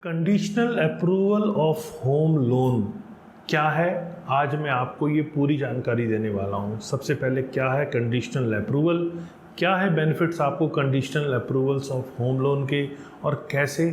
Conditional approval of home loan क्या है? आज मैं आपको ये पूरी जानकारी देने वाला हूँ। सबसे पहले क्या है कंडीशनल अप्रूवल, क्या है बेनिफिट्स आपको conditional approvals of home loan के, और कैसे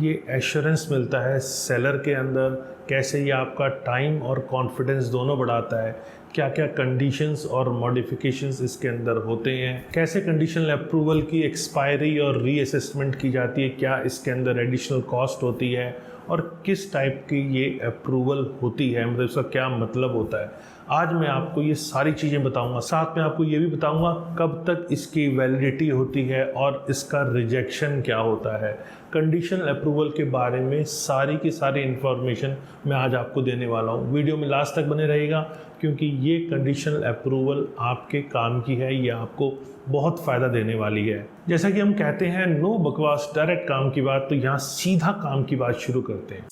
ये एश्योरेंस मिलता है सेलर के अंदर, कैसे ये आपका टाइम और कॉन्फिडेंस दोनों बढ़ाता है, क्या क्या कंडीशंस और मॉडिफिकेशंस इसके अंदर होते हैं, कैसे कंडीशनल अप्रूवल की एक्सपायरी और रीअसेसमेंट की जाती है, क्या इसके अंदर एडिशनल कॉस्ट होती है और किस टाइप की ये अप्रूवल होती है, मतलब इसका क्या मतलब होता है। आज मैं आपको ये सारी चीज़ें बताऊंगा, साथ में आपको ये भी बताऊंगा कब तक इसकी वैलिडिटी होती है और इसका रिजेक्शन क्या होता है। कंडीशनल अप्रूवल के बारे में सारी की सारी इन्फॉर्मेशन मैं आज आपको देने वाला हूँ। वीडियो में लास्ट तक बने रहेगा क्योंकि ये कंडीशनल अप्रूवल आपके काम की है, ये आपको बहुत फ़ायदा देने वाली है। जैसा कि हम कहते हैं नो बकवास डायरेक्ट काम की बात, तो यहाँ सीधा काम की बात शुरू करते हैं।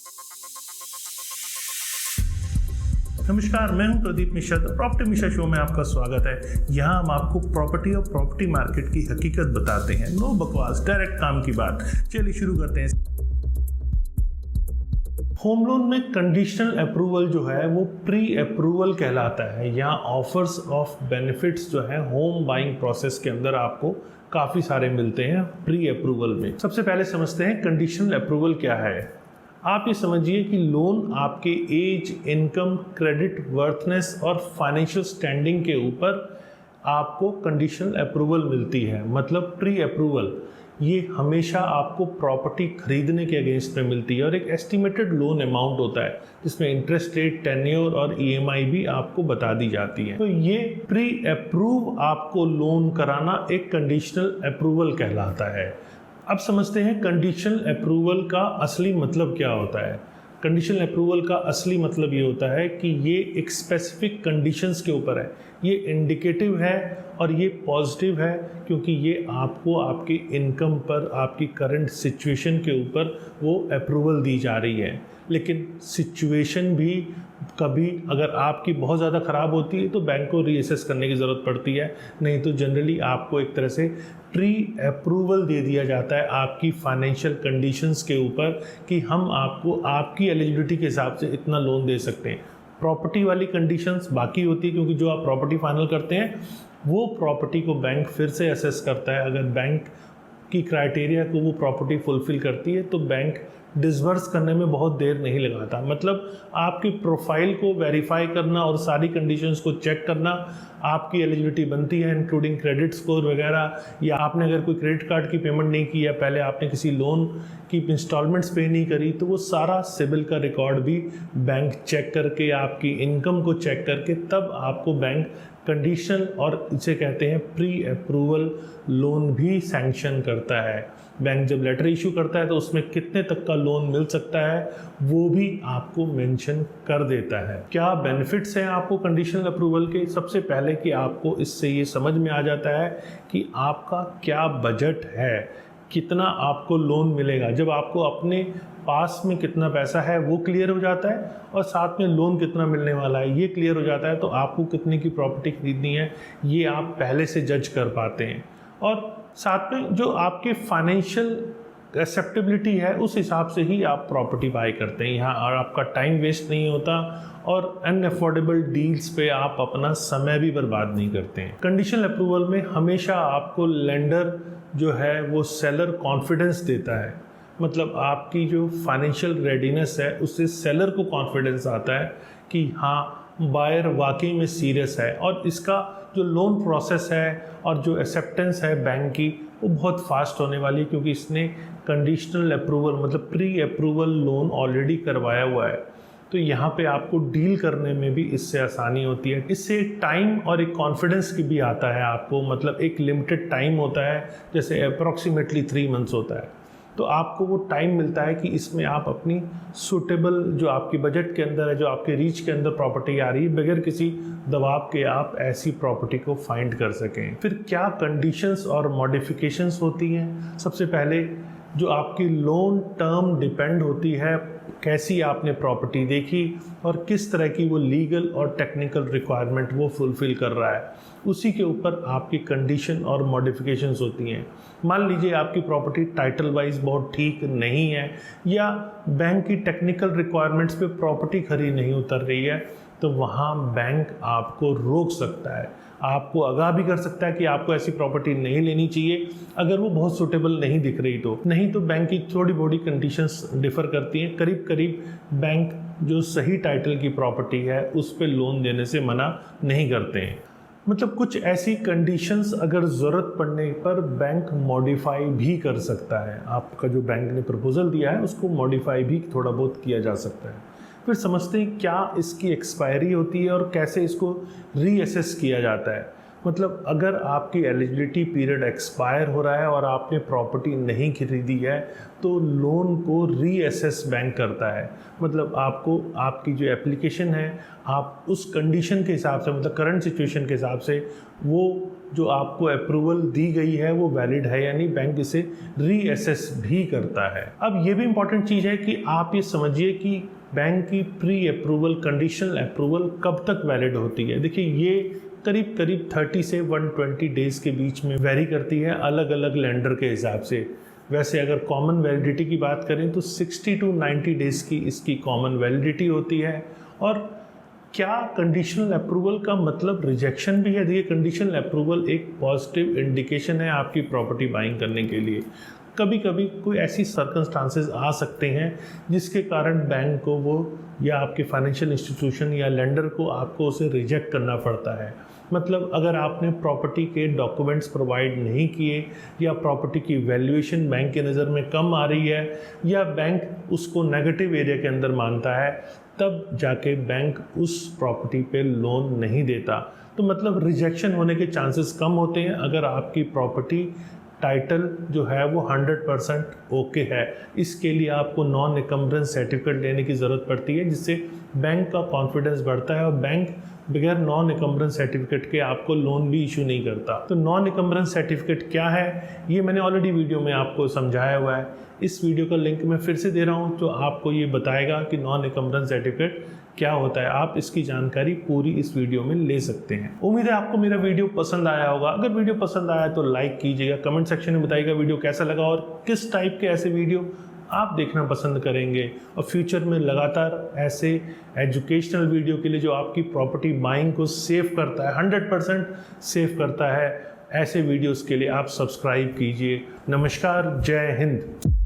नमस्कार, मैं हूं प्रदीप मिश्रा। प्रॉपर्टी मिश्रा शो में आपका स्वागत है। यहाँ हम आपको प्रॉपर्टी और प्रॉपर्टी मार्केट की हकीकत बताते हैं। नो बकवास डायरेक्ट काम की बात। चलिए शुरू करते हैं। होम लोन में कंडीशनल अप्रूवल जो है वो प्री अप्रूवल कहलाता है। यहाँ ऑफर्स ऑफ बेनिफिट्स जो है होम बाइंग प्रोसेस के अंदर आपको काफ़ी सारे मिलते हैं प्री अप्रूवल में। सबसे पहले समझते हैं कंडीशनल अप्रूवल क्या है। आप ये समझिए कि लोन आपके एज, इनकम, क्रेडिट वर्थनेस और फाइनेंशियल स्टैंडिंग के ऊपर आपको कंडीशनल अप्रूवल मिलती है। मतलब प्री अप्रूवल ये हमेशा आपको प्रॉपर्टी खरीदने के अगेंस्ट में मिलती है और एक एस्टिमेटेड लोन अमाउंट होता है जिसमें इंटरेस्ट रेट, टेन्योर और ईएमआई भी आपको बता दी जाती है। तो ये प्री अप्रूव आपको लोन कराना एक कंडीशनल अप्रूवल कहलाता है। अब समझते हैं कंडीशनल अप्रूवल का असली मतलब क्या होता है। कंडीशनल अप्रूवल का असली मतलब ये होता है कि ये एक स्पेसिफिक कंडीशंस के ऊपर है, ये इंडिकेटिव है और ये पॉजिटिव है क्योंकि ये आपको आपकी इनकम पर, आपकी करंट सिचुएशन के ऊपर वो अप्रूवल दी जा रही है। लेकिन सिचुएशन भी कभी अगर आपकी बहुत ज़्यादा ख़राब होती है तो बैंक को रीअसेस करने की ज़रूरत पड़ती है, नहीं तो जनरली आपको एक तरह से प्री अप्रूवल दे दिया जाता है आपकी फाइनेंशियल कंडीशंस के ऊपर कि हम आपको आपकी एलिजिबिलिटी के हिसाब से इतना लोन दे सकते हैं। प्रॉपर्टी वाली कंडीशंस बाकी होती है क्योंकि जो आप प्रॉपर्टी फाइनल करते हैं वो प्रॉपर्टी को बैंक फिर से असेस करता है। अगर बैंक की क्राइटेरिया को वो प्रॉपर्टी फुलफिल करती है तो बैंक डिसबर्स करने में बहुत देर नहीं लगाता। मतलब आपकी प्रोफाइल को वेरीफाई करना और सारी कंडीशंस को चेक करना, आपकी एलिजिबिलिटी बनती है इंक्लूडिंग क्रेडिट स्कोर वगैरह, या आपने अगर कोई क्रेडिट कार्ड की पेमेंट नहीं की या पहले आपने किसी लोन की इंस्टॉलमेंट्स पे नहीं करी, तो वो सारा सिबिल का रिकॉर्ड भी बैंक चेक करके, आपकी इनकम को चेक करके तब आपको बैंक कंडीशनल और इसे कहते हैं प्री अप्रूवल लोन भी सैंक्शन करता है। बैंक जब लेटर इशू करता है तो उसमें कितने तक का लोन मिल सकता है वो भी आपको मेंशन कर देता है। क्या बेनिफिट्स हैं आपको कंडीशनल अप्रूवल के? सबसे पहले कि आपको इससे ये समझ में आ जाता है कि आपका क्या बजट है, कितना आपको लोन मिलेगा। जब आपको अपने पास में कितना पैसा है वो क्लियर हो जाता है और साथ में लोन कितना मिलने वाला है ये क्लियर हो जाता है, तो आपको कितने की प्रॉपर्टी खरीदनी है ये आप पहले से जज कर पाते हैं। और साथ में जो आपके फाइनेंशियल एक्सेप्टेबिलिटी है उस हिसाब से ही आप प्रॉपर्टी बाय करते हैं यहाँ, और आपका टाइम वेस्ट नहीं होता और अनअफोर्डेबल डील्स पे आप अपना समय भी बर्बाद नहीं करते हैं। कंडीशनल अप्रूवल में हमेशा आपको लेंडर जो है वो सेलर कॉन्फिडेंस देता है। मतलब आपकी जो फाइनेंशियल रेडीनेस है उससे सेलर को कॉन्फिडेंस आता है कि हाँ बायर वाकई में सीरियस है और इसका जो लोन प्रोसेस है और जो एक्सेप्टेंस है बैंक की वो बहुत फास्ट होने वाली है क्योंकि इसने कंडीशनल अप्रूवल मतलब प्री अप्रूवल लोन ऑलरेडी करवाया हुआ है। तो यहाँ पे आपको डील करने में भी इससे आसानी होती है। इससे टाइम और एक कॉन्फिडेंस की भी आता है आपको, मतलब एक लिमिटेड टाइम होता है, जैसे अप्रॉक्सीमेटली 3 मंथ्स होता है, तो आपको वो टाइम मिलता है कि इसमें आप अपनी सूटेबल जो आपके बजट के अंदर है, जो आपके रीच के अंदर प्रॉपर्टी आ रही है, बगैर किसी दबाव के आप ऐसी प्रॉपर्टी को फाइंड कर सकें। फिर क्या कंडीशंस और मॉडिफिकेशंस होती हैं? सबसे पहले जो आपकी लोन टर्म डिपेंड होती है कैसी आपने प्रॉपर्टी देखी और किस तरह की वो लीगल और टेक्निकल रिक्वायरमेंट वो फुलफ़िल कर रहा है, उसी के ऊपर आपकी कंडीशन और मॉडिफिकेशंस होती हैं। मान लीजिए आपकी प्रॉपर्टी टाइटल वाइज बहुत ठीक नहीं है या बैंक की टेक्निकल रिक्वायरमेंट्स पे प्रॉपर्टी खरी नहीं उतर रही है, तो वहाँ बैंक आपको रोक सकता है, आपको आगाह भी कर सकता है कि आपको ऐसी प्रॉपर्टी नहीं लेनी चाहिए अगर वो बहुत सूटेबल नहीं दिख रही तो। नहीं तो बैंक की थोड़ी बॉडी कंडीशंस डिफ़र करती हैं। करीब करीब बैंक जो सही टाइटल की प्रॉपर्टी है उस पर लोन देने से मना नहीं करते हैं। मतलब कुछ ऐसी कंडीशंस अगर ज़रूरत पड़ने पर बैंक मॉडिफाई भी कर सकता है। आपका जो बैंक ने प्रपोज़ल दिया है उसको मॉडिफाई भी थोड़ा बहुत किया जा सकता है। फिर समझते हैं क्या इसकी एक्सपायरी होती है और कैसे इसको रीअसेस किया जाता है। मतलब अगर आपकी एलिजिबिलिटी पीरियड एक्सपायर हो रहा है और आपने प्रॉपर्टी नहीं खरीदी है तो लोन को रीअसेस बैंक करता है। मतलब आपको आपकी जो एप्लीकेशन है आप उस कंडीशन के हिसाब से, मतलब करंट सिचुएशन के हिसाब से, वो जो आपको अप्रूवल दी गई है वो वैलिड है या नहीं, बैंक इसे रीअसेस भी करता है। अब ये भी इम्पॉर्टेंट चीज़ है कि आप ये समझिए कि बैंक की प्री अप्रूवल, कंडीशनल अप्रूवल कब तक वैलिड होती है। देखिए ये करीब करीब 30 से 120 डेज़ के बीच में वेरी करती है अलग अलग लेंडर के हिसाब से। वैसे अगर कॉमन वैलिडिटी की बात करें तो 60 टू 90 डेज़ की इसकी कॉमन वैलिडिटी होती है। और क्या कंडीशनल अप्रूवल का मतलब रिजेक्शन भी है? देखिए कंडीशनल अप्रूवल एक पॉजिटिव इंडिकेशन है आपकी प्रॉपर्टी बाइंग करने के लिए। कभी कभी कोई ऐसी सर्कमस्टांसेस आ सकते हैं जिसके कारण बैंक को वो या आपके फाइनेंशियल इंस्टीट्यूशन या लेंडर को आपको उसे रिजेक्ट करना पड़ता है। मतलब अगर आपने प्रॉपर्टी के डॉक्यूमेंट्स प्रोवाइड नहीं किए या प्रॉपर्टी की वैल्यूएशन बैंक के नज़र में कम आ रही है या बैंक उसको नेगेटिव एरिया के अंदर मानता है, तब जाके बैंक उस प्रॉपर्टी पे लोन नहीं देता। तो मतलब रिजेक्शन होने के चांसेस कम होते हैं अगर आपकी प्रॉपर्टी टाइटल जो है वो 100% ओके है। इसके लिए आपको नॉन इनकम्बरेंस सर्टिफिकेट लेने की ज़रूरत पड़ती है जिससे बैंक का कॉन्फिडेंस बढ़ता है और बैंक बगैर नॉन इनकम्बरेंस सर्टिफिकेट के आपको लोन भी इशू नहीं करता। तो नॉन इनकम्बरेंस सर्टिफिकेट क्या है ये मैंने ऑलरेडी वीडियो में आपको समझाया हुआ है। इस वीडियो का लिंक मैं फिर से दे रहा हूँ, तो आपको ये बताएगा कि नॉन इनकम्बरेंस सर्टिफिकेट क्या होता है। आप इसकी जानकारी पूरी इस वीडियो में ले सकते हैं। उम्मीद है आपको मेरा वीडियो पसंद आया होगा। अगर वीडियो पसंद आया तो लाइक कीजिएगा, कमेंट सेक्शन में बताइएगा वीडियो कैसा लगा और किस टाइप के ऐसे वीडियो आप देखना पसंद करेंगे। और फ्यूचर में लगातार ऐसे एजुकेशनल वीडियो के लिए जो आपकी प्रॉपर्टी बाइंग को सेव करता है, 100% सेव करता है, ऐसे वीडियोस के लिए आप सब्सक्राइब कीजिए। नमस्कार, जय हिंद।